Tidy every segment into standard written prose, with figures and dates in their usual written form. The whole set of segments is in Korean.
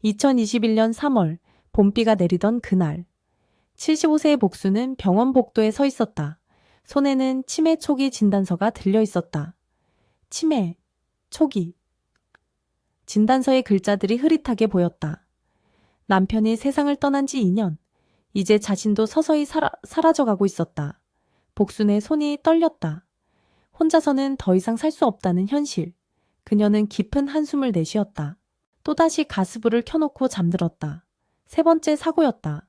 2021년 3월 봄비가 내리던 그날 75세의 복수는 병원 복도에 서 있었다. 손에는 치매 초기 진단서가 들려 있었다. 치매, 초기. 진단서의 글자들이 흐릿하게 보였다. 남편이 세상을 떠난 지 2년. 이제 자신도 서서히 사라져가고 있었다. 복순의 손이 떨렸다. 혼자서는 더 이상 살 수 없다는 현실. 그녀는 깊은 한숨을 내쉬었다. 또다시 가스불을 켜놓고 잠들었다. 세 번째 사고였다.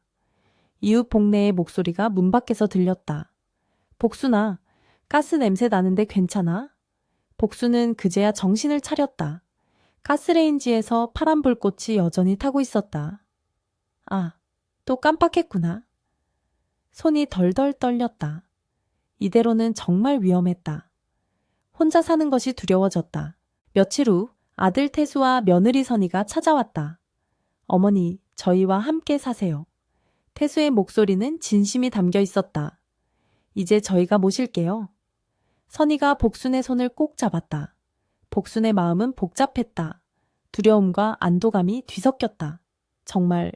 이웃 복내의 목소리가 문 밖에서 들렸다. 복순아, 가스 냄새 나는데 괜찮아? 복순은 그제야 정신을 차렸다. 가스레인지에서 파란 불꽃이 여전히 타고 있었다. 아, 또 깜빡했구나. 손이 덜덜 떨렸다. 이대로는 정말 위험했다. 혼자 사는 것이 두려워졌다. 며칠 후 아들 태수와 며느리 선이가 찾아왔다. 어머니, 저희와 함께 사세요. 태수의 목소리는 진심이 담겨 있었다. 이제 저희가 모실게요. 선이가 복순의 손을 꼭 잡았다. 복순의 마음은 복잡했다. 두려움과 안도감이 뒤섞였다. 정말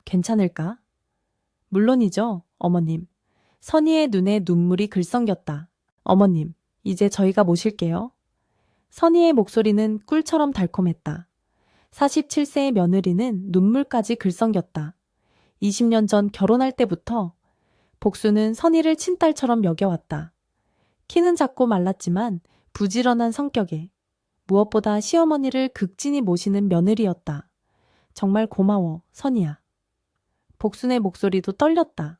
괜찮을까? 물론이죠, 어머님. 선희의 눈에 눈물이 글썽였다. 어머님, 이제 저희가 모실게요. 선희의 목소리는 꿀처럼 달콤했다. 47세의 며느리는 눈물까지 글썽였다. 20년 전 결혼할 때부터 복수는 선희를 친딸처럼 여겨왔다. 키는 작고 말랐지만 부지런한 성격에 무엇보다 시어머니를 극진히 모시는 며느리였다. 정말 고마워, 선희야. 복순의 목소리도 떨렸다.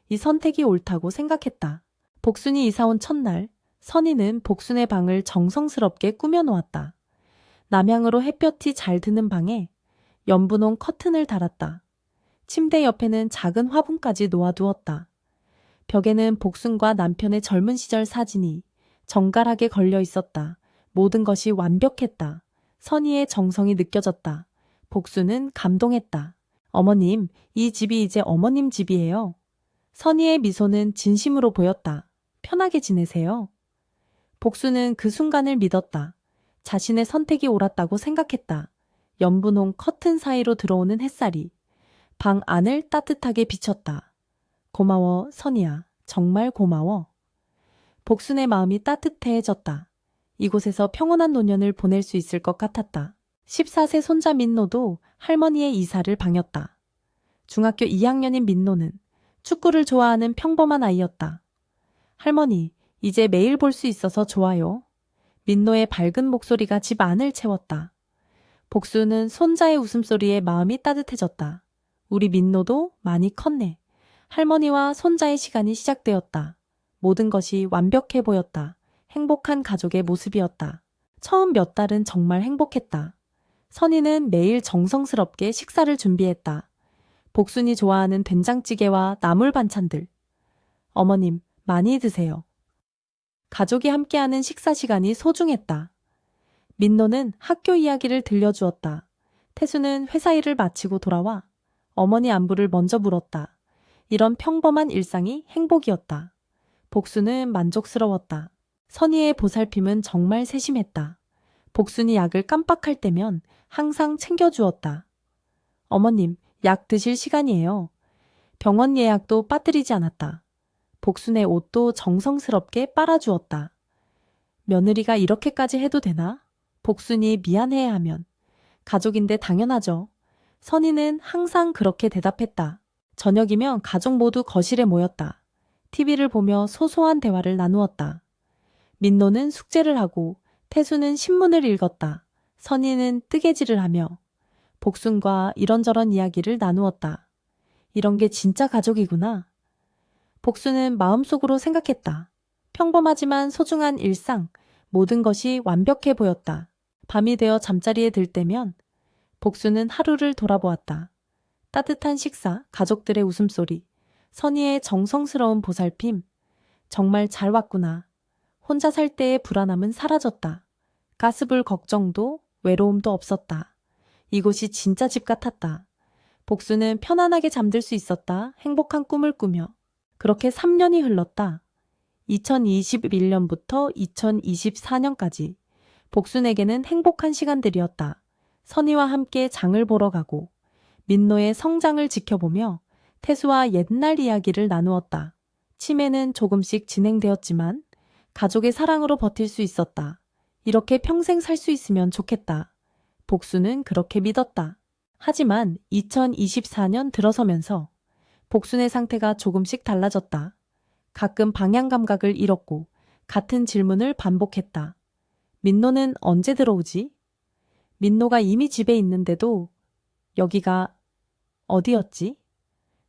이 선택이 옳다고 생각했다. 복순이 이사온 첫날, 선희는 복순의 방을 정성스럽게 꾸며놓았다. 남향으로 햇볕이 잘 드는 방에 연분홍 커튼을 달았다. 침대 옆에는 작은 화분까지 놓아두었다. 벽에는 복순과 남편의 젊은 시절 사진이 정갈하게 걸려 있었다. 모든 것이 완벽했다. 선희의 정성이 느껴졌다. 복순은 감동했다. 어머님, 이 집이 이제 어머님 집이에요. 선희의 미소는 진심으로 보였다. 편하게 지내세요. 복순은 그 순간을 믿었다. 자신의 선택이 옳았다고 생각했다. 연분홍 커튼 사이로 들어오는 햇살이 방 안을 따뜻하게 비쳤다. 고마워, 선희야. 정말 고마워. 복순의 마음이 따뜻해졌다. 이곳에서 평온한 노년을 보낼 수 있을 것 같았다. 14세 손자 민노도 할머니의 이사를 방했다. 중학교 2학년인 민노는 축구를 좋아하는 평범한 아이였다. 할머니, 이제 매일 볼 수 있어서 좋아요. 민노의 밝은 목소리가 집 안을 채웠다. 복수는 손자의 웃음소리에 마음이 따뜻해졌다. 우리 민노도 많이 컸네. 할머니와 손자의 시간이 시작되었다. 모든 것이 완벽해 보였다. 행복한 가족의 모습이었다. 처음 몇 달은 정말 행복했다. 선희는 매일 정성스럽게 식사를 준비했다. 복순이 좋아하는 된장찌개와 나물 반찬들. 어머님, 많이 드세요. 가족이 함께하는 식사 시간이 소중했다. 민노는 학교 이야기를 들려주었다. 태수는 회사 일을 마치고 돌아와 어머니 안부를 먼저 물었다. 이런 평범한 일상이 행복이었다. 복순은 만족스러웠다. 선희의 보살핌은 정말 세심했다. 복순이 약을 깜빡할 때면 항상 챙겨주었다. 어머님, 약 드실 시간이에요. 병원 예약도 빠뜨리지 않았다. 복순의 옷도 정성스럽게 빨아주었다. 며느리가 이렇게까지 해도 되나? 복순이 미안해하면 가족인데 당연하죠. 선희는 항상 그렇게 대답했다. 저녁이면 가족 모두 거실에 모였다. TV를 보며 소소한 대화를 나누었다. 민노는 숙제를 하고 태수는 신문을 읽었다. 선희는 뜨개질을 하며 복순과 이런저런 이야기를 나누었다. 이런 게 진짜 가족이구나. 복순은 마음속으로 생각했다. 평범하지만 소중한 일상, 모든 것이 완벽해 보였다. 밤이 되어 잠자리에 들 때면 복순은 하루를 돌아보았다. 따뜻한 식사, 가족들의 웃음소리, 선희의 정성스러운 보살핌. 정말 잘 왔구나. 혼자 살 때의 불안함은 사라졌다. 가스불 걱정도 외로움도 없었다. 이곳이 진짜 집 같았다. 복순은 편안하게 잠들 수 있었다. 행복한 꿈을 꾸며. 그렇게 3년이 흘렀다. 2021년부터 2024년까지 복순에게는 행복한 시간들이었다. 선희와 함께 장을 보러 가고 민노의 성장을 지켜보며 태수와 옛날 이야기를 나누었다. 치매는 조금씩 진행되었지만 가족의 사랑으로 버틸 수 있었다. 이렇게 평생 살 수 있으면 좋겠다. 복수는 그렇게 믿었다. 하지만 2024년 들어서면서 복순의 상태가 조금씩 달라졌다. 가끔 방향 감각을 잃었고 같은 질문을 반복했다. 민노는 언제 들어오지? 민노가 이미 집에 있는데도 여기가 어디였지?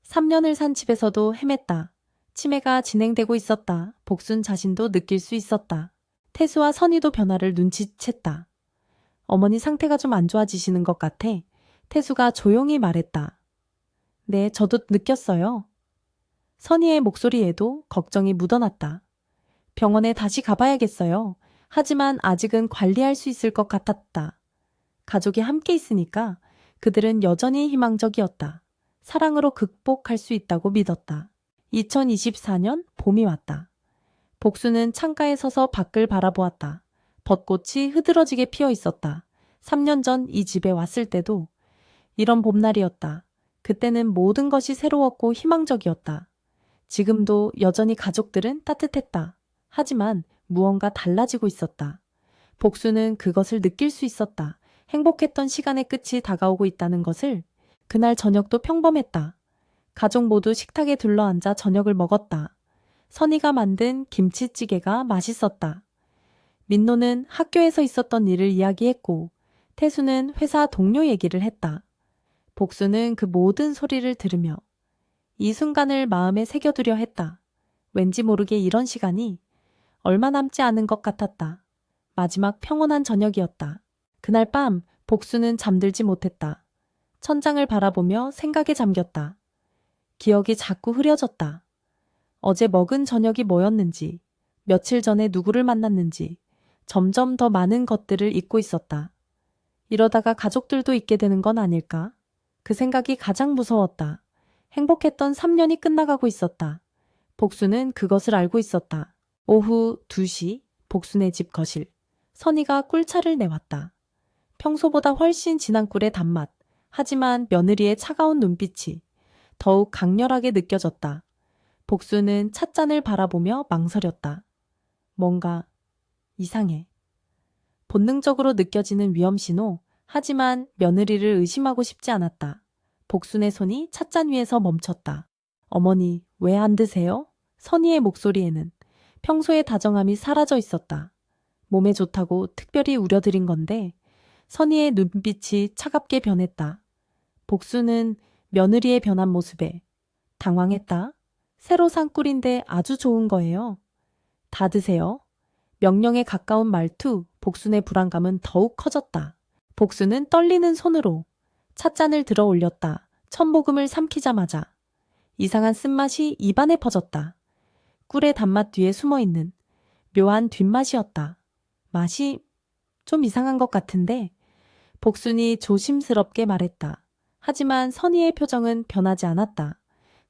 3년을 산 집에서도 헤맸다. 치매가 진행되고 있었다. 복순 자신도 느낄 수 있었다. 태수와 선희도 변화를 눈치챘다. 어머니 상태가 좀 안 좋아지시는 것 같아. 태수가 조용히 말했다. 네, 저도 느꼈어요. 선희의 목소리에도 걱정이 묻어났다. 병원에 다시 가봐야겠어요. 하지만 아직은 관리할 수 있을 것 같았다. 가족이 함께 있으니까 그들은 여전히 희망적이었다. 사랑으로 극복할 수 있다고 믿었다. 2024년 봄이 왔다. 복수는 창가에 서서 밖을 바라보았다. 벚꽃이 흐드러지게 피어 있었다. 3년 전 이 집에 왔을 때도 이런 봄날이었다. 그때는 모든 것이 새로웠고 희망적이었다. 지금도 여전히 가족들은 따뜻했다. 하지만 무언가 달라지고 있었다. 복수는 그것을 느낄 수 있었다. 행복했던 시간의 끝이 다가오고 있다는 것을. 그날 저녁도 평범했다. 가족 모두 식탁에 둘러앉아 저녁을 먹었다. 선희가 만든 김치찌개가 맛있었다. 민노는 학교에서 있었던 일을 이야기했고 태수는 회사 동료 얘기를 했다. 복수는 그 모든 소리를 들으며 이 순간을 마음에 새겨두려 했다. 왠지 모르게 이런 시간이 얼마 남지 않은 것 같았다. 마지막 평온한 저녁이었다. 그날 밤 복수는 잠들지 못했다. 천장을 바라보며 생각에 잠겼다. 기억이 자꾸 흐려졌다. 어제 먹은 저녁이 뭐였는지, 며칠 전에 누구를 만났는지 점점 더 많은 것들을 잊고 있었다. 이러다가 가족들도 잊게 되는 건 아닐까? 그 생각이 가장 무서웠다. 행복했던 3년이 끝나가고 있었다. 복수는 그것을 알고 있었다. 오후 2시 복순의 집 거실. 선희가 꿀차를 내왔다. 평소보다 훨씬 진한 꿀의 단맛. 하지만 며느리의 차가운 눈빛이 더욱 강렬하게 느껴졌다. 복수는 찻잔을 바라보며 망설였다. 뭔가 이상해. 본능적으로 느껴지는 위험신호. 하지만 며느리를 의심하고 싶지 않았다. 복순의 손이 찻잔 위에서 멈췄다. 어머니, 왜 안 드세요? 선희의 목소리에는 평소의 다정함이 사라져 있었다. 몸에 좋다고 특별히 우려드린 건데 선희의 눈빛이 차갑게 변했다. 복수는 며느리의 변한 모습에 당황했다. 새로 산 꿀인데 아주 좋은 거예요. 다 드세요. 명령에 가까운 말투, 복순의 불안감은 더욱 커졌다. 복수는 떨리는 손으로 찻잔을 들어 올렸다. 천복음을 삼키자마자 이상한 쓴맛이 입안에 퍼졌다. 꿀의 단맛 뒤에 숨어있는 묘한 뒷맛이었다. 맛이 좀 이상한 것 같은데 복순이 조심스럽게 말했다. 하지만 선희의 표정은 변하지 않았다.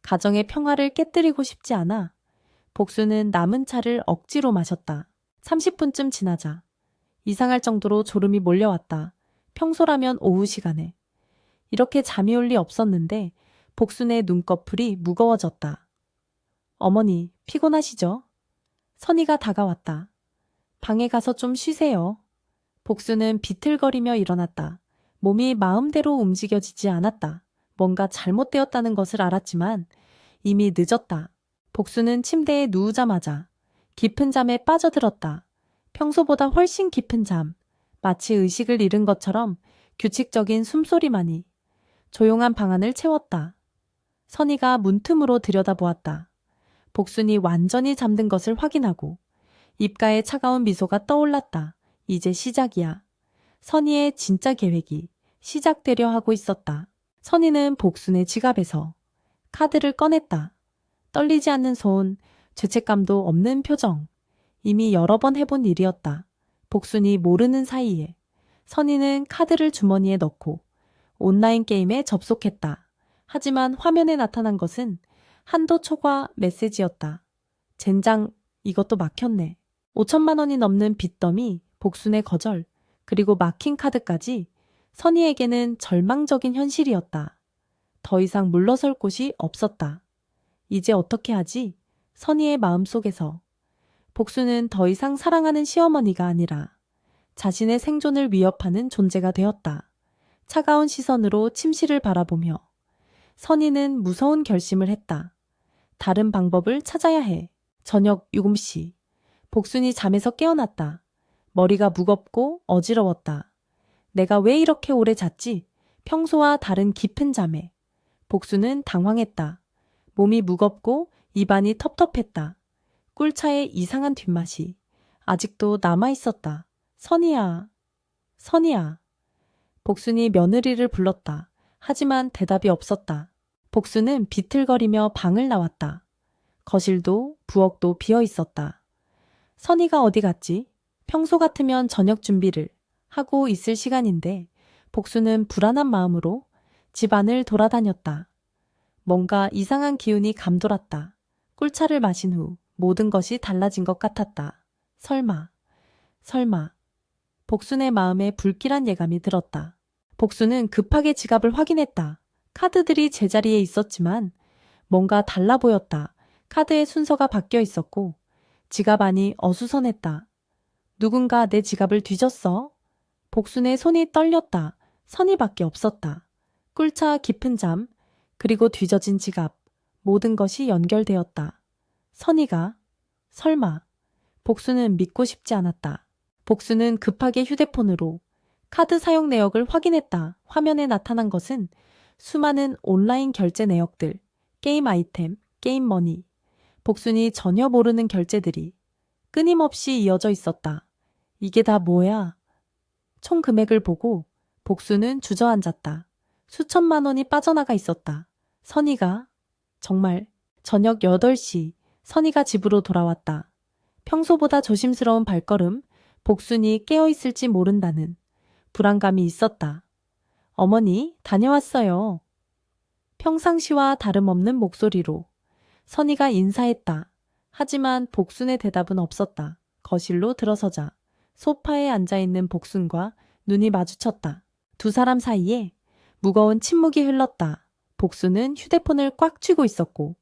가정의 평화를 깨뜨리고 싶지 않아 복수는 남은 차를 억지로 마셨다. 30분쯤 지나자 이상할 정도로 졸음이 몰려왔다. 평소라면 오후 시간에 이렇게 잠이 올 리 없었는데 복순의 눈꺼풀이 무거워졌다. 어머니, 피곤하시죠? 선희가 다가왔다. 방에 가서 좀 쉬세요. 복수는 비틀거리며 일어났다. 몸이 마음대로 움직여지지 않았다. 뭔가 잘못되었다는 것을 알았지만 이미 늦었다. 복수는 침대에 누우자마자 깊은 잠에 빠져들었다. 평소보다 훨씬 깊은 잠. 마치 의식을 잃은 것처럼 규칙적인 숨소리만이 조용한 방안을 채웠다. 선희가 문틈으로 들여다보았다. 복순이 완전히 잠든 것을 확인하고 입가에 차가운 미소가 떠올랐다. 이제 시작이야. 선희의 진짜 계획이 시작되려 하고 있었다. 선희는 복순의 지갑에서 카드를 꺼냈다. 떨리지 않는 손, 죄책감도 없는 표정. 이미 여러 번 해본 일이었다. 복순이 모르는 사이에 선희는 카드를 주머니에 넣고 온라인 게임에 접속했다. 하지만 화면에 나타난 것은 한도 초과 메시지였다. 젠장, 이것도 막혔네. 5천만 원이 넘는 빚더미, 복순의 거절, 그리고 막힌 카드까지 선희에게는 절망적인 현실이었다. 더 이상 물러설 곳이 없었다. 이제 어떻게 하지? 선희의 마음속에서. 복수는 더 이상 사랑하는 시어머니가 아니라 자신의 생존을 위협하는 존재가 되었다. 차가운 시선으로 침실을 바라보며 선희는 무서운 결심을 했다. 다른 방법을 찾아야 해. 저녁 7시. 복순이 잠에서 깨어났다. 머리가 무겁고 어지러웠다. 내가 왜 이렇게 오래 잤지? 평소와 다른 깊은 잠에. 복수는 당황했다. 몸이 무겁고 입안이 텁텁했다. 꿀차의 이상한 뒷맛이 아직도 남아있었다. 선희야, 선희야. 복순이 며느리를 불렀다. 하지만 대답이 없었다. 복순은 비틀거리며 방을 나왔다. 거실도 부엌도 비어 있었다. 선희가 어디 갔지? 평소 같으면 저녁 준비를 하고 있을 시간인데 복수는 불안한 마음으로 집안을 돌아다녔다. 뭔가 이상한 기운이 감돌았다. 꿀차를 마신 후 모든 것이 달라진 것 같았다. 설마. 복순의 마음에 불길한 예감이 들었다. 복순은 급하게 지갑을 확인했다. 카드들이 제자리에 있었지만 뭔가 달라 보였다. 카드의 순서가 바뀌어 있었고 지갑 안이 어수선했다. 누군가 내 지갑을 뒤졌어? 복순의 손이 떨렸다. 선희밖에 없었다. 꿀차 깊은 잠, 그리고 뒤져진 지갑, 모든 것이 연결되었다. 선희가? 설마. 복순은 믿고 싶지 않았다. 복순은 급하게 휴대폰으로 카드 사용 내역을 확인했다. 화면에 나타난 것은 수많은 온라인 결제 내역들, 게임 아이템, 게임 머니. 복순이 전혀 모르는 결제들이 끊임없이 이어져 있었다. 이게 다 뭐야? 총 금액을 보고 복순은 주저앉았다. 수천만 원이 빠져나가 있었다. 선희가 정말 저녁 8시 선희가 집으로 돌아왔다. 평소보다 조심스러운 발걸음, 복순이 깨어있을지 모른다는 불안감이 있었다. 어머니, 다녀왔어요. 평상시와 다름없는 목소리로 선희가 인사했다. 하지만 복순의 대답은 없었다. 거실로 들어서자 소파에 앉아있는 복순과 눈이 마주쳤다. 두 사람 사이에 무거운 침묵이 흘렀다. 복순은 휴대폰을 꽉 쥐고 있었고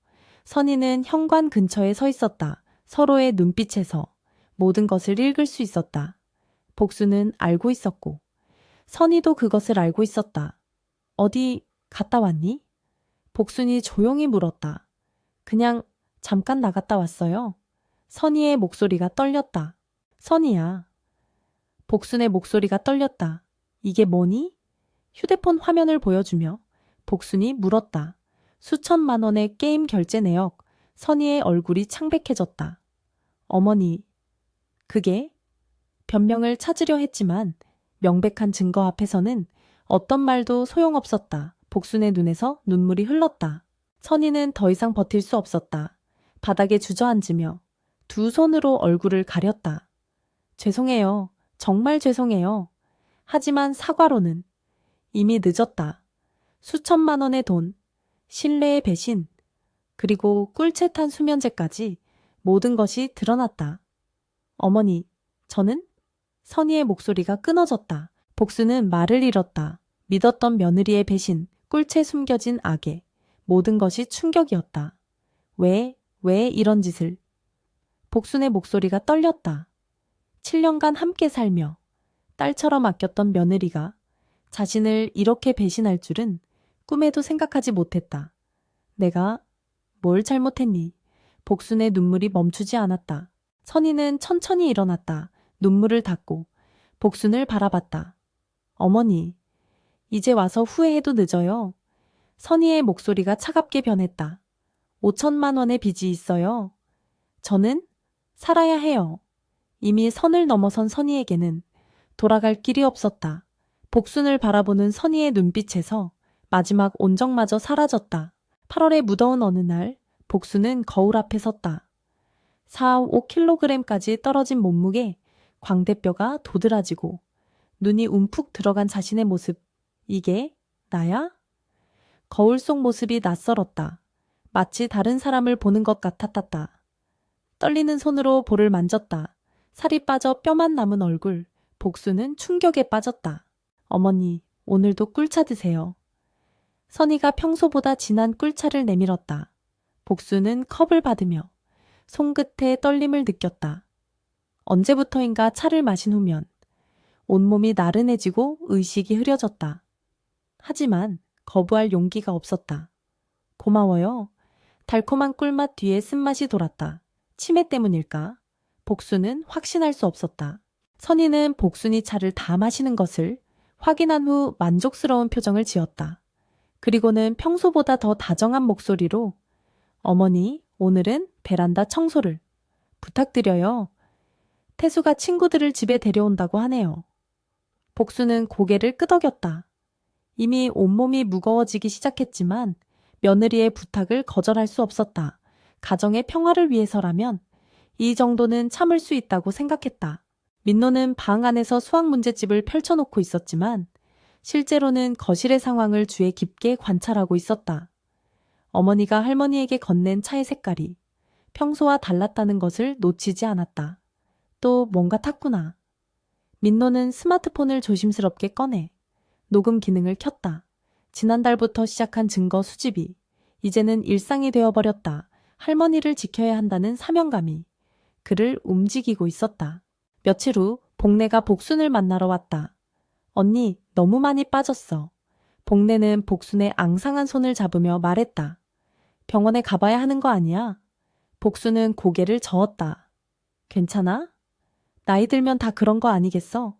선희는 현관 근처에 서 있었다. 서로의 눈빛에서 모든 것을 읽을 수 있었다. 복순은 알고 있었고 선희도 그것을 알고 있었다. 어디 갔다 왔니? 복순이 조용히 물었다. 그냥 잠깐 나갔다 왔어요. 선희의 목소리가 떨렸다. 선희야. 복순의 목소리가 떨렸다. 이게 뭐니? 휴대폰 화면을 보여주며 복순이 물었다. 수천만 원의 게임 결제 내역. 선희의 얼굴이 창백해졌다. 어머니, 그게? 변명을 찾으려 했지만 명백한 증거 앞에서는 어떤 말도 소용없었다. 복순의 눈에서 눈물이 흘렀다. 선희는 더 이상 버틸 수 없었다. 바닥에 주저앉으며 두 손으로 얼굴을 가렸다. 죄송해요. 정말 죄송해요. 하지만 사과로는 이미 늦었다. 수천만 원의 돈, 신뢰의 배신, 그리고 꿀채탄 수면제까지 모든 것이 드러났다. 어머니, 저는? 선희의 목소리가 끊어졌다. 복수는 말을 잃었다. 믿었던 며느리의 배신, 꿀채 숨겨진 악에 모든 것이 충격이었다. 왜 이런 짓을? 복순의 목소리가 떨렸다. 7년간 함께 살며 딸처럼 아꼈던 며느리가 자신을 이렇게 배신할 줄은 꿈에도 생각하지 못했다. 내가 뭘 잘못했니? 복순의 눈물이 멈추지 않았다. 선희는 천천히 일어났다. 눈물을 닦고 복순을 바라봤다. 어머니, 이제 와서 후회해도 늦어요. 선희의 목소리가 차갑게 변했다. 5천만 원의 빚이 있어요. 저는 살아야 해요. 이미 선을 넘어선 선희에게는 돌아갈 길이 없었다. 복순을 바라보는 선희의 눈빛에서 마지막 온정마저 사라졌다. 8월의 무더운 어느 날 복순은 거울 앞에 섰다. 4, 5kg까지 떨어진 몸무게, 광대뼈가 도드라지고 눈이 움푹 들어간 자신의 모습. 이게 나야? 거울 속 모습이 낯설었다. 마치 다른 사람을 보는 것 같았다. 떨리는 손으로 볼을 만졌다. 살이 빠져 뼈만 남은 얼굴. 복수는 충격에 빠졌다. 어머니, 오늘도 꿀차 드세요. 선희가 평소보다 진한 꿀차를 내밀었다. 복수는 컵을 받으며 손끝에 떨림을 느꼈다. 언제부터인가 차를 마신 후면 온몸이 나른해지고 의식이 흐려졌다. 하지만 거부할 용기가 없었다. 고마워요. 달콤한 꿀맛 뒤에 쓴맛이 돌았다. 치매 때문일까? 복수는 확신할 수 없었다. 선희는 복순이 차를 다 마시는 것을 확인한 후 만족스러운 표정을 지었다. 그리고는 평소보다 더 다정한 목소리로 어머니, 오늘은 베란다 청소를 부탁드려요. 태수가 친구들을 집에 데려온다고 하네요. 복수는 고개를 끄덕였다. 이미 온몸이 무거워지기 시작했지만 며느리의 부탁을 거절할 수 없었다. 가정의 평화를 위해서라면 이 정도는 참을 수 있다고 생각했다. 민노는 방 안에서 수학 문제집을 펼쳐놓고 있었지만 실제로는 거실의 상황을 주의 깊게 관찰하고 있었다. 어머니가 할머니에게 건넨 차의 색깔이 평소와 달랐다는 것을 놓치지 않았다. 또 뭔가 탔구나. 민노는 스마트폰을 조심스럽게 꺼내 녹음 기능을 켰다. 지난달부터 시작한 증거 수집이 이제는 일상이 되어버렸다. 할머니를 지켜야 한다는 사명감이 그를 움직이고 있었다. 며칠 후 복내가 복순을 만나러 왔다. 언니, 너무 많이 빠졌어. 복내는 복순의 앙상한 손을 잡으며 말했다. 병원에 가봐야 하는 거 아니야? 복순은 고개를 저었다. 괜찮아? 나이 들면 다 그런 거 아니겠어?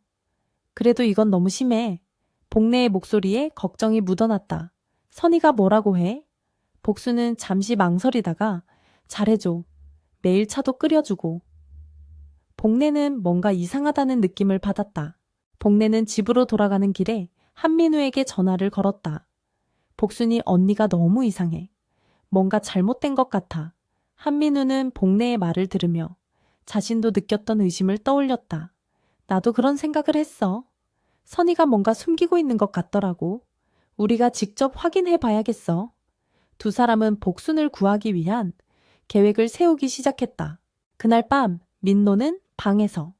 그래도 이건 너무 심해. 복내의 목소리에 걱정이 묻어났다. 선희가 뭐라고 해? 복수는 잠시 망설이다가 잘해줘. 매일 차도 끓여주고. 복내는 뭔가 이상하다는 느낌을 받았다. 복내는 집으로 돌아가는 길에 한민우에게 전화를 걸었다. 복순이 언니가 너무 이상해. 뭔가 잘못된 것 같아. 한민우는 복내의 말을 들으며 자신도 느꼈던 의심을 떠올렸다. 나도 그런 생각을 했어. 선희가 뭔가 숨기고 있는 것 같더라고. 우리가 직접 확인해 봐야겠어. 두 사람은 복순을 구하기 위한 계획을 세우기 시작했다. 그날 밤 민노는 방에서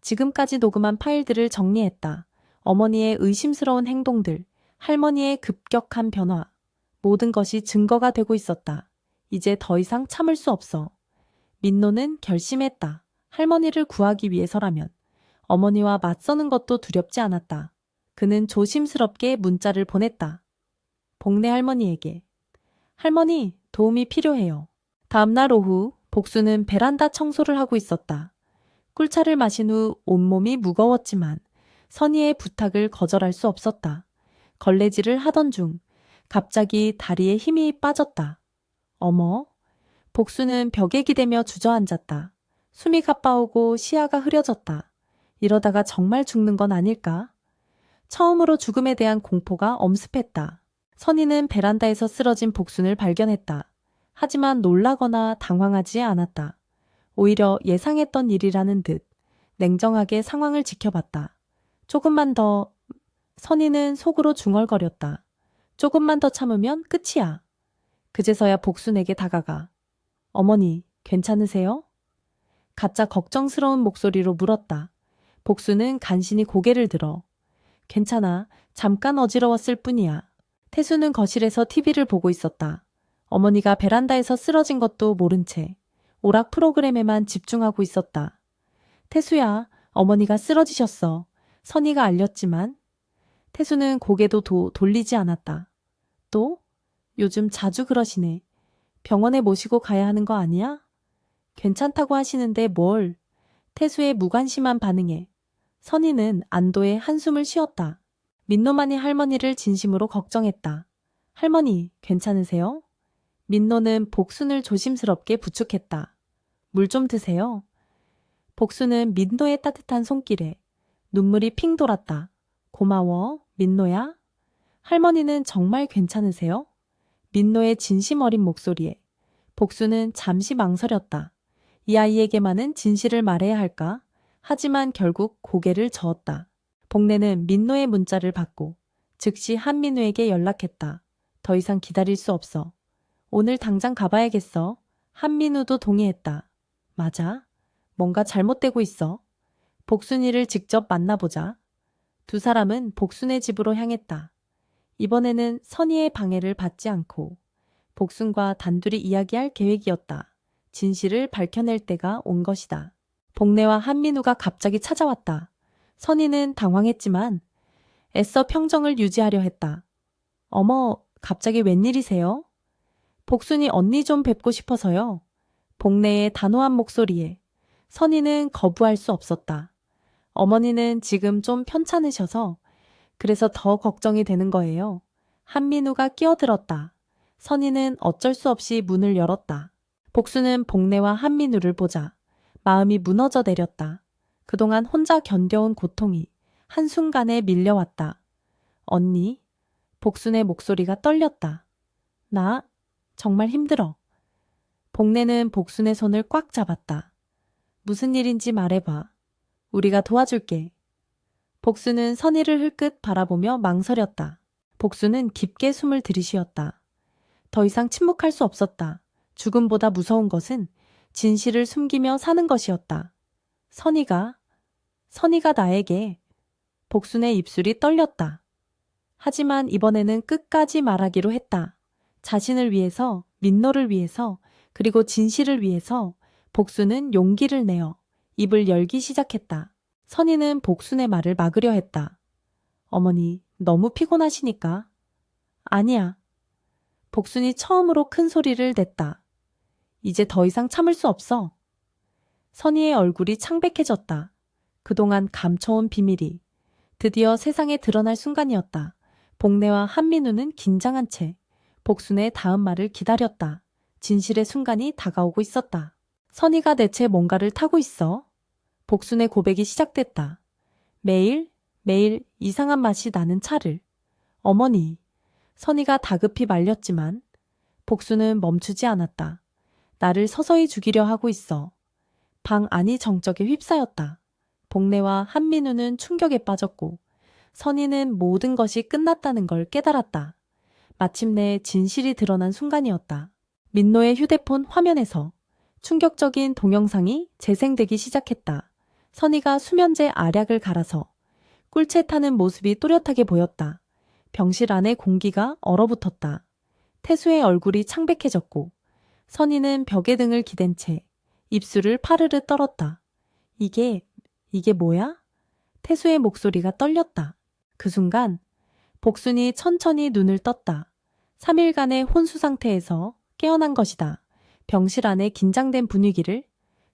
지금까지 녹음한 파일들을 정리했다. 어머니의 의심스러운 행동들, 할머니의 급격한 변화, 모든 것이 증거가 되고 있었다. 이제 더 이상 참을 수 없어. 민노는 결심했다. 할머니를 구하기 위해서라면 어머니와 맞서는 것도 두렵지 않았다. 그는 조심스럽게 문자를 보냈다. 복내 할머니에게. 할머니, 도움이 필요해요. 다음날 오후 복수는 베란다 청소를 하고 있었다. 꿀차를 마신 후 온몸이 무거웠지만 선희의 부탁을 거절할 수 없었다. 걸레질을 하던 중 갑자기 다리에 힘이 빠졌다. 어머, 복수는 벽에 기대며 주저앉았다. 숨이 가빠오고 시야가 흐려졌다. 이러다가 정말 죽는 건 아닐까? 처음으로 죽음에 대한 공포가 엄습했다. 선희는 베란다에서 쓰러진 복순을 발견했다. 하지만 놀라거나 당황하지 않았다. 오히려 예상했던 일이라는 듯 냉정하게 상황을 지켜봤다. 조금만 더... 선희는 속으로 중얼거렸다. 조금만 더 참으면 끝이야. 그제서야 복순에게 다가가. 어머니, 괜찮으세요? 가짜 걱정스러운 목소리로 물었다. 복수는 간신히 고개를 들어. 괜찮아. 잠깐 어지러웠을 뿐이야. 태수는 거실에서 TV를 보고 있었다. 어머니가 베란다에서 쓰러진 것도 모른 채 오락 프로그램에만 집중하고 있었다. 태수야, 어머니가 쓰러지셨어. 선희가 알렸지만 태수는 고개도 돌리지 않았다. 또? 요즘 자주 그러시네. 병원에 모시고 가야 하는 거 아니야? 괜찮다고 하시는데 뭘? 태수의 무관심한 반응에 선희는 안도의 한숨을 쉬었다. 민노만이 할머니를 진심으로 걱정했다. 할머니, 괜찮으세요? 민노는 복순을 조심스럽게 부축했다. 물 좀 드세요. 복순은 민노의 따뜻한 손길에 눈물이 핑 돌았다. 고마워, 민노야. 할머니는 정말 괜찮으세요? 민노의 진심 어린 목소리에 복순은 잠시 망설였다. 이 아이에게만은 진실을 말해야 할까? 하지만 결국 고개를 저었다. 복내는 민노의 문자를 받고 즉시 한민우에게 연락했다. 더 이상 기다릴 수 없어. 오늘 당장 가봐야겠어. 한민우도 동의했다. 맞아. 뭔가 잘못되고 있어. 복순이를 직접 만나보자. 두 사람은 복순의 집으로 향했다. 이번에는 선희의 방해를 받지 않고 복순과 단둘이 이야기할 계획이었다. 진실을 밝혀낼 때가 온 것이다. 복래와 한민우가 갑자기 찾아왔다. 선희는 당황했지만 애써 평정을 유지하려 했다. 어머, 갑자기 웬일이세요? 복순이 언니 좀 뵙고 싶어서요. 복래의 단호한 목소리에 선희는 거부할 수 없었다. 어머니는 지금 좀 편찮으셔서 그래서 더 걱정이 되는 거예요. 한민우가 끼어들었다. 선희는 어쩔 수 없이 문을 열었다. 복수는 복래와 한민우를 보자 마음이 무너져 내렸다. 그동안 혼자 견뎌온 고통이 한순간에 밀려왔다. 언니, 복순의 목소리가 떨렸다. 나 정말 힘들어. 복래는 복순의 손을 꽉 잡았다. 무슨 일인지 말해봐. 우리가 도와줄게. 복수는 선희를 흘끗 바라보며 망설였다. 복수는 깊게 숨을 들이쉬었다. 더 이상 침묵할 수 없었다. 죽음보다 무서운 것은 진실을 숨기며 사는 것이었다. 선희가 나에게. 복순의 입술이 떨렸다. 하지만 이번에는 끝까지 말하기로 했다. 자신을 위해서, 민노를 위해서, 그리고 진실을 위해서 복순은 용기를 내어 입을 열기 시작했다. 선희는 복순의 말을 막으려 했다. 어머니, 너무 피곤하시니까. 아니야. 복순이 처음으로 큰 소리를 냈다. 이제 더 이상 참을 수 없어. 선희의 얼굴이 창백해졌다. 그동안 감춰온 비밀이 드디어 세상에 드러날 순간이었다. 복래와 한민우는 긴장한 채 복순의 다음 말을 기다렸다. 진실의 순간이 다가오고 있었다. 선희가 대체 뭔가를 타고 있어? 복순의 고백이 시작됐다. 매일 이상한 맛이 나는 차를. 어머니. 선희가 다급히 말렸지만 복순은 멈추지 않았다. 나를 서서히 죽이려 하고 있어. 방 안이 정적에 휩싸였다. 복래와 한민우는 충격에 빠졌고 선희는 모든 것이 끝났다는 걸 깨달았다. 마침내 진실이 드러난 순간이었다. 민노의 휴대폰 화면에서 충격적인 동영상이 재생되기 시작했다. 선희가 수면제 알약을 갈아서 꿀채 타는 모습이 또렷하게 보였다. 병실 안의 공기가 얼어붙었다. 태수의 얼굴이 창백해졌고 선희는 벽에 등을 기댄 채 입술을 파르르 떨었다. 이게 뭐야? 태수의 목소리가 떨렸다. 그 순간 복순이 천천히 눈을 떴다. 3일간의 혼수 상태에서 깨어난 것이다. 병실 안의 긴장된 분위기를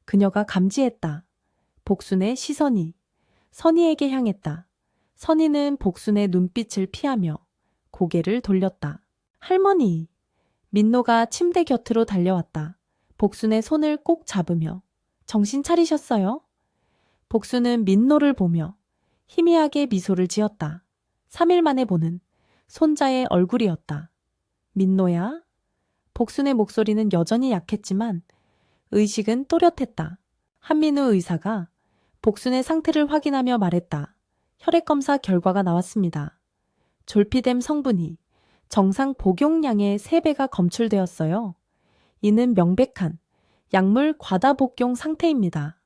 그녀가 감지했다. 복순의 시선이 선희에게 향했다. 선희는 복순의 눈빛을 피하며 고개를 돌렸다. 할머니! 민노가 침대 곁으로 달려왔다. 복순의 손을 꼭 잡으며 정신 차리셨어요? 복순은 민노를 보며 희미하게 미소를 지었다. 3일 만에 보는 손자의 얼굴이었다. 민노야? 복순의 목소리는 여전히 약했지만 의식은 또렷했다. 한민우 의사가 복순의 상태를 확인하며 말했다. 혈액검사 결과가 나왔습니다. 졸피뎀 성분이 정상 복용량의 3배가 검출되었어요. 이는 명백한 약물 과다 복용 상태입니다.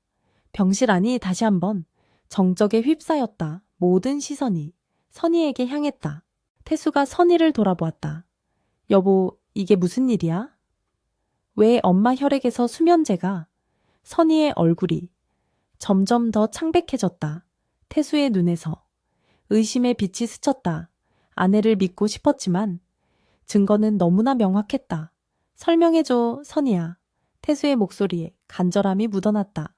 병실 안이 다시 한번 정적에 휩싸였다. 모든 시선이 선희에게 향했다. 태수가 선희를 돌아보았다. 여보, 이게 무슨 일이야? 왜 엄마 혈액에서 수면제가? 선희의 얼굴이 점점 더 창백해졌다. 태수의 눈에서 의심의 빛이 스쳤다. 아내를 믿고 싶었지만 증거는 너무나 명확했다. 설명해줘, 선희야. 태수의 목소리에 간절함이 묻어났다.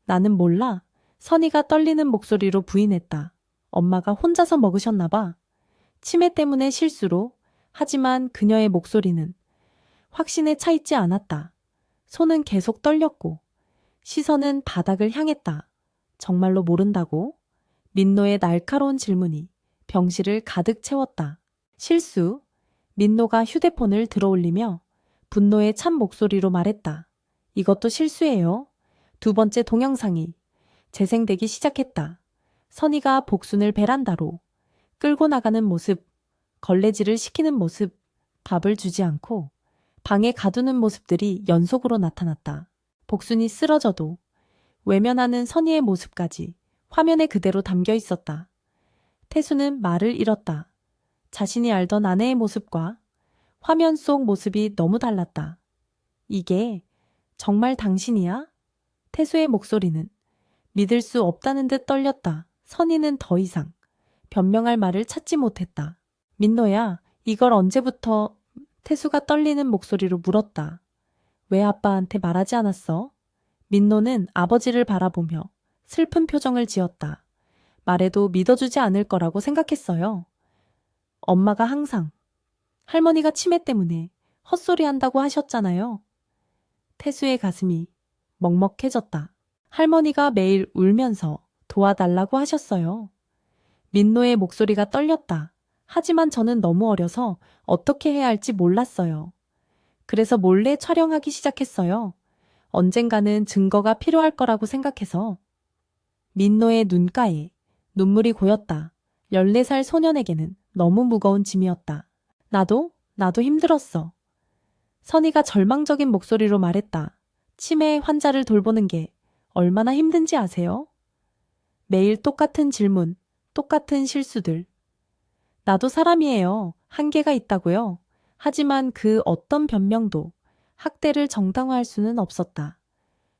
나는 몰라. 선희가 떨리는 목소리로 부인했다. 엄마가 혼자서 먹으셨나 봐. 치매 때문에 실수로. 하지만 그녀의 목소리는 확신에 차 있지 않았다. 손은 계속 떨렸고 시선은 바닥을 향했다. 정말로 모른다고? 민노의 날카로운 질문이 병실을 가득 채웠다. 실수? 민노가 휴대폰을 들어올리며 분노에 찬 목소리로 말했다. 이것도 실수예요. 두 번째 동영상이 재생되기 시작했다. 선희가 복순을 베란다로 끌고 나가는 모습, 걸레질을 시키는 모습, 밥을 주지 않고 방에 가두는 모습들이 연속으로 나타났다. 복순이 쓰러져도 외면하는 선희의 모습까지 화면에 그대로 담겨 있었다. 태수는 말을 잃었다. 자신이 알던 아내의 모습과 화면 속 모습이 너무 달랐다. 이게 정말 당신이야? 태수의 목소리는 믿을 수 없다는 듯 떨렸다. 선희는 더 이상 변명할 말을 찾지 못했다. 민노야, 이걸 언제부터? 태수가 떨리는 목소리로 물었다. 왜 아빠한테 말하지 않았어? 민노는 아버지를 바라보며 슬픈 표정을 지었다. 말해도 믿어주지 않을 거라고 생각했어요. 엄마가 항상 할머니가 치매 때문에 헛소리 한다고 하셨잖아요. 태수의 가슴이 먹먹해졌다. 할머니가 매일 울면서 도와달라고 하셨어요. 민노의 목소리가 떨렸다. 하지만 저는 너무 어려서 어떻게 해야 할지 몰랐어요. 그래서 몰래 촬영하기 시작했어요. 언젠가는 증거가 필요할 거라고 생각해서. 민노의 눈가에 눈물이 고였다. 14살 소년에게는 너무 무거운 짐이었다. 나도 힘들었어. 선희가 절망적인 목소리로 말했다. 치매 환자를 돌보는 게 얼마나 힘든지 아세요? 매일 똑같은 질문, 똑같은 실수들. 나도 사람이에요. 한계가 있다고요. 하지만 그 어떤 변명도 학대를 정당화할 수는 없었다.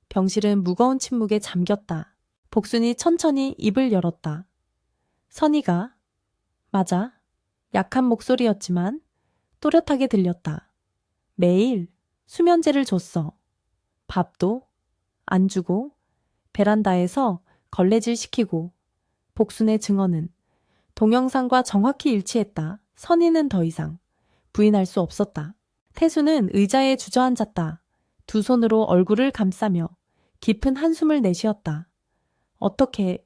병실은 무거운 침묵에 잠겼다. 복순이 천천히 입을 열었다. 선희가 맞아. 약한 목소리였지만 또렷하게 들렸다. 매일 수면제를 줬어. 밥도 안 주고 베란다에서 걸레질 시키고. 복순의 증언은 동영상과 정확히 일치했다. 선희는 더 이상 부인할 수 없었다. 태수는 의자에 주저앉았다. 두 손으로 얼굴을 감싸며 깊은 한숨을 내쉬었다. 어떻게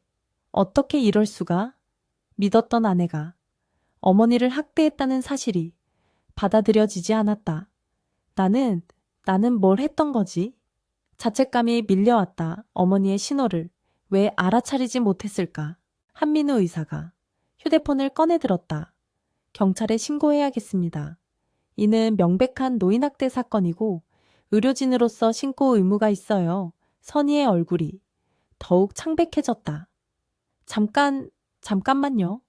이럴 수가? 믿었던 아내가 어머니를 학대했다는 사실이 받아들여지지 않았다. 나는 뭘 했던 거지? 자책감이 밀려왔다. 어머니의 신호를 왜 알아차리지 못했을까? 한민우 의사가 휴대폰을 꺼내 들었다. 경찰에 신고해야겠습니다. 이는 명백한 노인학대 사건이고 의료진으로서 신고 의무가 있어요. 선희의 얼굴이 더욱 창백해졌다. 잠깐만요.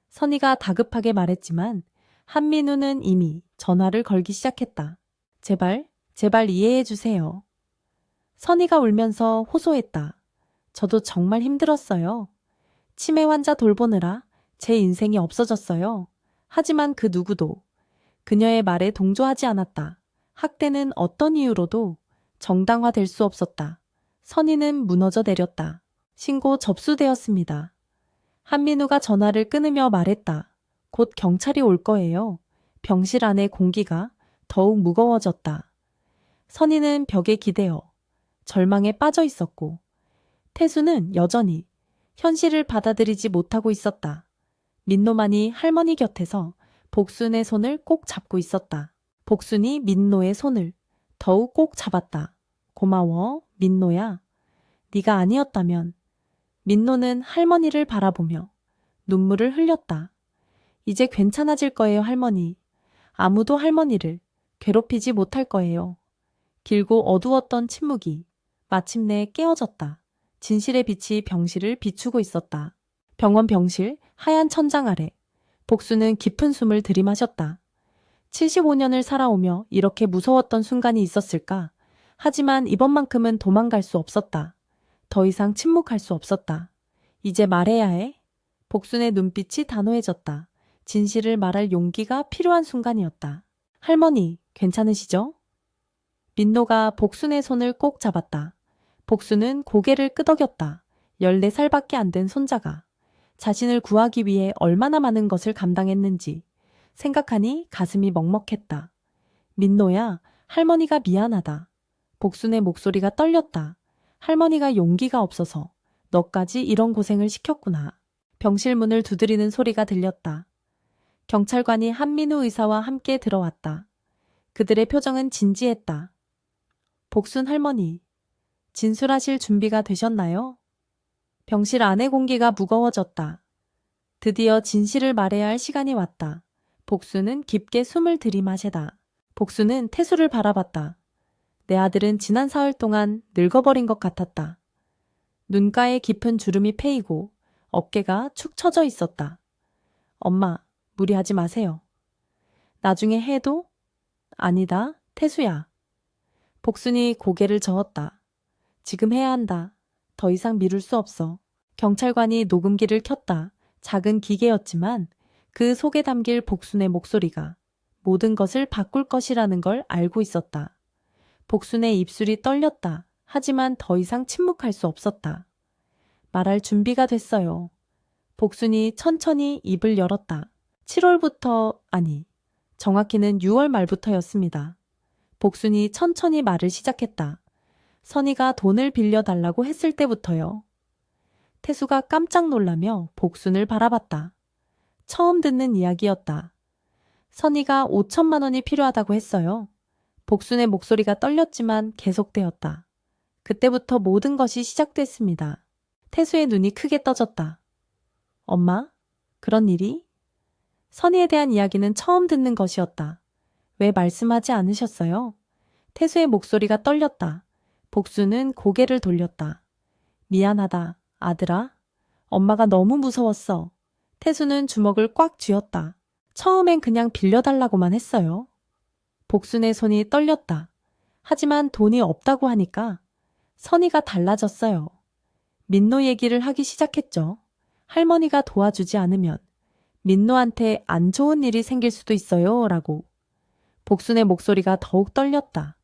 선희가 다급하게 말했지만 한민우는 이미 전화를 걸기 시작했다. 제발 이해해 주세요. 선희가 울면서 호소했다. 저도 정말 힘들었어요. 치매 환자 돌보느라 제 인생이 없어졌어요. 하지만 그 누구도 그녀의 말에 동조하지 않았다. 학대는 어떤 이유로도 정당화될 수 없었다. 선희는 무너져 내렸다. 신고 접수되었습니다. 한민우가 전화를 끊으며 말했다. 곧 경찰이 올 거예요. 병실 안의 공기가 더욱 무거워졌다. 선희는 벽에 기대어 절망에 빠져 있었고 태수는 여전히 현실을 받아들이지 못하고 있었다. 민노만이 할머니 곁에서 복순의 손을 꼭 잡고 있었다. 복순이 민노의 손을 더욱 꼭 잡았다. 고마워, 민노야. 네가 아니었다면. 민노는 할머니를 바라보며 눈물을 흘렸다. 이제 괜찮아질 거예요, 할머니. 아무도 할머니를 괴롭히지 못할 거예요. 길고 어두웠던 침묵이 마침내 깨어졌다. 진실의 빛이 병실을 비추고 있었다. 병원 병실 하얀 천장 아래 복수는 깊은 숨을 들이마셨다. 75년을 살아오며 이렇게 무서웠던 순간이 있었을까? 하지만 이번만큼은 도망갈 수 없었다. 더 이상 침묵할 수 없었다. 이제 말해야 해. 복순의 눈빛이 단호해졌다. 진실을 말할 용기가 필요한 순간이었다. 할머니, 괜찮으시죠? 민노가 복순의 손을 꼭 잡았다. 복순은 고개를 끄덕였다. 14살밖에 안 된 손자가 자신을 구하기 위해 얼마나 많은 것을 감당했는지 생각하니 가슴이 먹먹했다. 민노야, 할머니가 미안하다. 복순의 목소리가 떨렸다. 할머니가 용기가 없어서 너까지 이런 고생을 시켰구나. 병실 문을 두드리는 소리가 들렸다. 경찰관이 한민우 의사와 함께 들어왔다. 그들의 표정은 진지했다. 복순 할머니, 진술하실 준비가 되셨나요? 병실 안의 공기가 무거워졌다. 드디어 진실을 말해야 할 시간이 왔다. 복순은 깊게 숨을 들이마시다. 복순은 태수를 바라봤다. 내 아들은 지난 사흘 동안 늙어버린 것 같았다. 눈가에 깊은 주름이 패이고 어깨가 축 처져 있었다. 엄마, 무리하지 마세요. 나중에 해도? 아니다, 태수야. 복순이 고개를 저었다. 지금 해야 한다. 더 이상 미룰 수 없어. 경찰관이 녹음기를 켰다. 작은 기계였지만 그 속에 담길 복순의 목소리가 모든 것을 바꿀 것이라는 걸 알고 있었다. 복순의 입술이 떨렸다. 하지만 더 이상 침묵할 수 없었다. 말할 준비가 됐어요. 복순이 천천히 입을 열었다. 7월부터, 아니, 정확히는 6월 말부터였습니다. 복순이 천천히 말을 시작했다. 선이가 돈을 빌려달라고 했을 때부터요. 태수가 깜짝 놀라며 복순을 바라봤다. 처음 듣는 이야기였다. 선이가 5천만 원이 필요하다고 했어요. 복순의 목소리가 떨렸지만 계속되었다. 그때부터 모든 것이 시작됐습니다. 태수의 눈이 크게 떠졌다. 엄마? 그런 일이? 선이에 대한 이야기는 처음 듣는 것이었다. 왜 말씀하지 않으셨어요? 태수의 목소리가 떨렸다. 복수는 고개를 돌렸다. 미안하다, 아들아. 엄마가 너무 무서웠어. 태수는 주먹을 꽉 쥐었다. 처음엔 그냥 빌려달라고만 했어요. 복순의 손이 떨렸다. 하지만 돈이 없다고 하니까 선이가 달라졌어요. 민노 얘기를 하기 시작했죠. 할머니가 도와주지 않으면 민노한테 안 좋은 일이 생길 수도 있어요. 라고. 복순의 목소리가 더욱 떨렸다.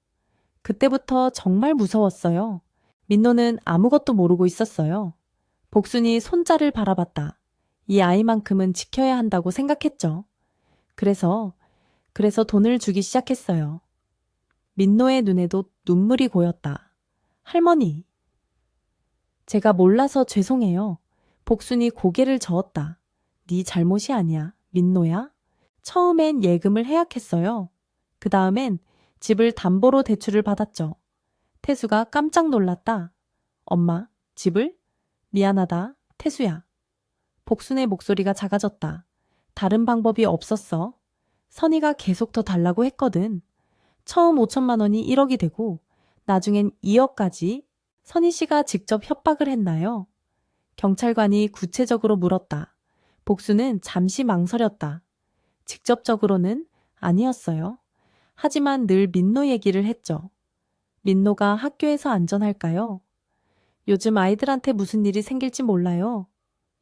그때부터 정말 무서웠어요. 민노는 아무것도 모르고 있었어요. 복순이 손자를 바라봤다. 이 아이만큼은 지켜야 한다고 생각했죠. 그래서 돈을 주기 시작했어요. 민노의 눈에도 눈물이 고였다. 할머니. 제가 몰라서 죄송해요. 복순이 고개를 저었다. 네 잘못이 아니야, 민노야. 처음엔 예금을 해약했어요. 그 다음엔 집을 담보로 대출을 받았죠. 태수가 깜짝 놀랐다. 엄마, 집을? 미안하다, 태수야. 복순의 목소리가 작아졌다. 다른 방법이 없었어. 선이가 계속 더 달라고 했거든. 처음 5천만 원이 1억이 되고 나중엔 2억까지. 선희 씨가 직접 협박을 했나요? 경찰관이 구체적으로 물었다. 복수는 잠시 망설였다. 직접적으로는 아니었어요. 하지만 늘 민노 얘기를 했죠. 민노가 학교에서 안전할까요? 요즘 아이들한테 무슨 일이 생길지 몰라요.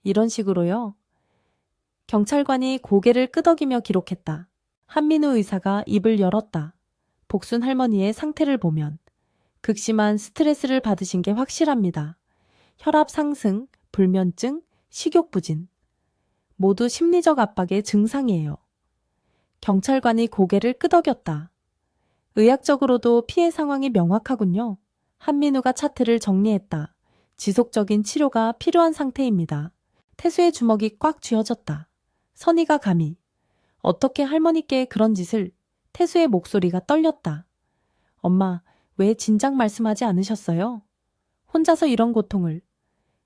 이런 식으로요. 경찰관이 고개를 끄덕이며 기록했다. 한민우 의사가 입을 열었다. 복순 할머니의 상태를 보면 극심한 스트레스를 받으신 게 확실합니다. 혈압 상승, 불면증, 식욕부진. 모두 심리적 압박의 증상이에요. 경찰관이 고개를 끄덕였다. 의학적으로도 피해 상황이 명확하군요. 한민우가 차트를 정리했다. 지속적인 치료가 필요한 상태입니다. 태수의 주먹이 꽉 쥐어졌다. 선이가 감히. 어떻게 할머니께 그런 짓을. 태수의 목소리가 떨렸다. 엄마, 왜 진작 말씀하지 않으셨어요? 혼자서 이런 고통을.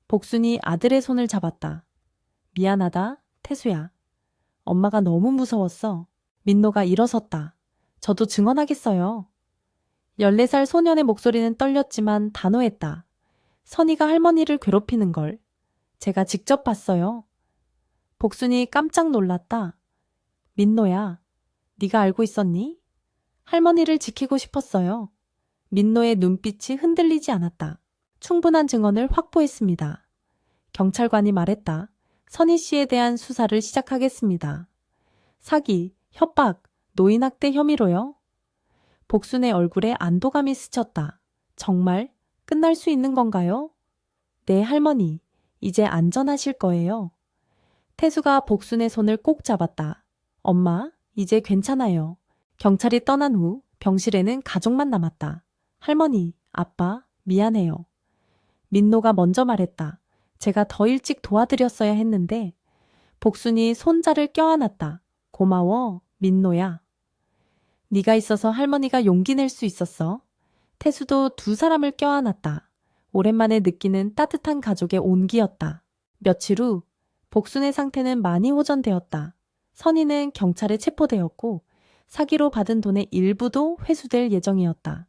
복순이 아들의 손을 잡았다. 미안하다, 태수야. 엄마가 너무 무서웠어. 민노가 일어섰다. 저도 증언하겠어요. 14살 소년의 목소리는 떨렸지만 단호했다. 선이가 할머니를 괴롭히는 걸 제가 직접 봤어요. 복순이 깜짝 놀랐다. 민노야, 네가 알고 있었니? 할머니를 지키고 싶었어요. 민노의 눈빛이 흔들리지 않았다. 충분한 증언을 확보했습니다. 경찰관이 말했다. 선희 씨에 대한 수사를 시작하겠습니다. 사기, 협박, 노인학대 혐의로요. 복순의 얼굴에 안도감이 스쳤다. 정말 끝날 수 있는 건가요? 네, 할머니. 이제 안전하실 거예요. 태수가 복순의 손을 꼭 잡았다. 엄마, 이제 괜찮아요. 경찰이 떠난 후 병실에는 가족만 남았다. 할머니, 아빠, 미안해요. 민노가 먼저 말했다. 제가 더 일찍 도와드렸어야 했는데. 복순이 손자를 껴안았다. 고마워, 민노야. 네가 있어서 할머니가 용기 낼 수 있었어. 태수도 두 사람을 껴안았다. 오랜만에 느끼는 따뜻한 가족의 온기였다. 며칠 후 복순의 상태는 많이 호전되었다. 선희는 경찰에 체포되었고 사기로 받은 돈의 일부도 회수될 예정이었다.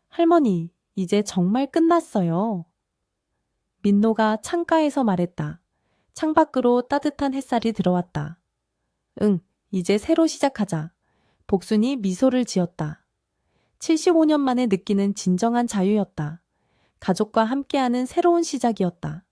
할머니, 이제 정말 끝났어요. 민노가 창가에서 말했다. 창밖으로 따뜻한 햇살이 들어왔다. 응, 이제 새로 시작하자. 복순이 미소를 지었다. 75년 만에 느끼는 진정한 자유였다. 가족과 함께하는 새로운 시작이었다.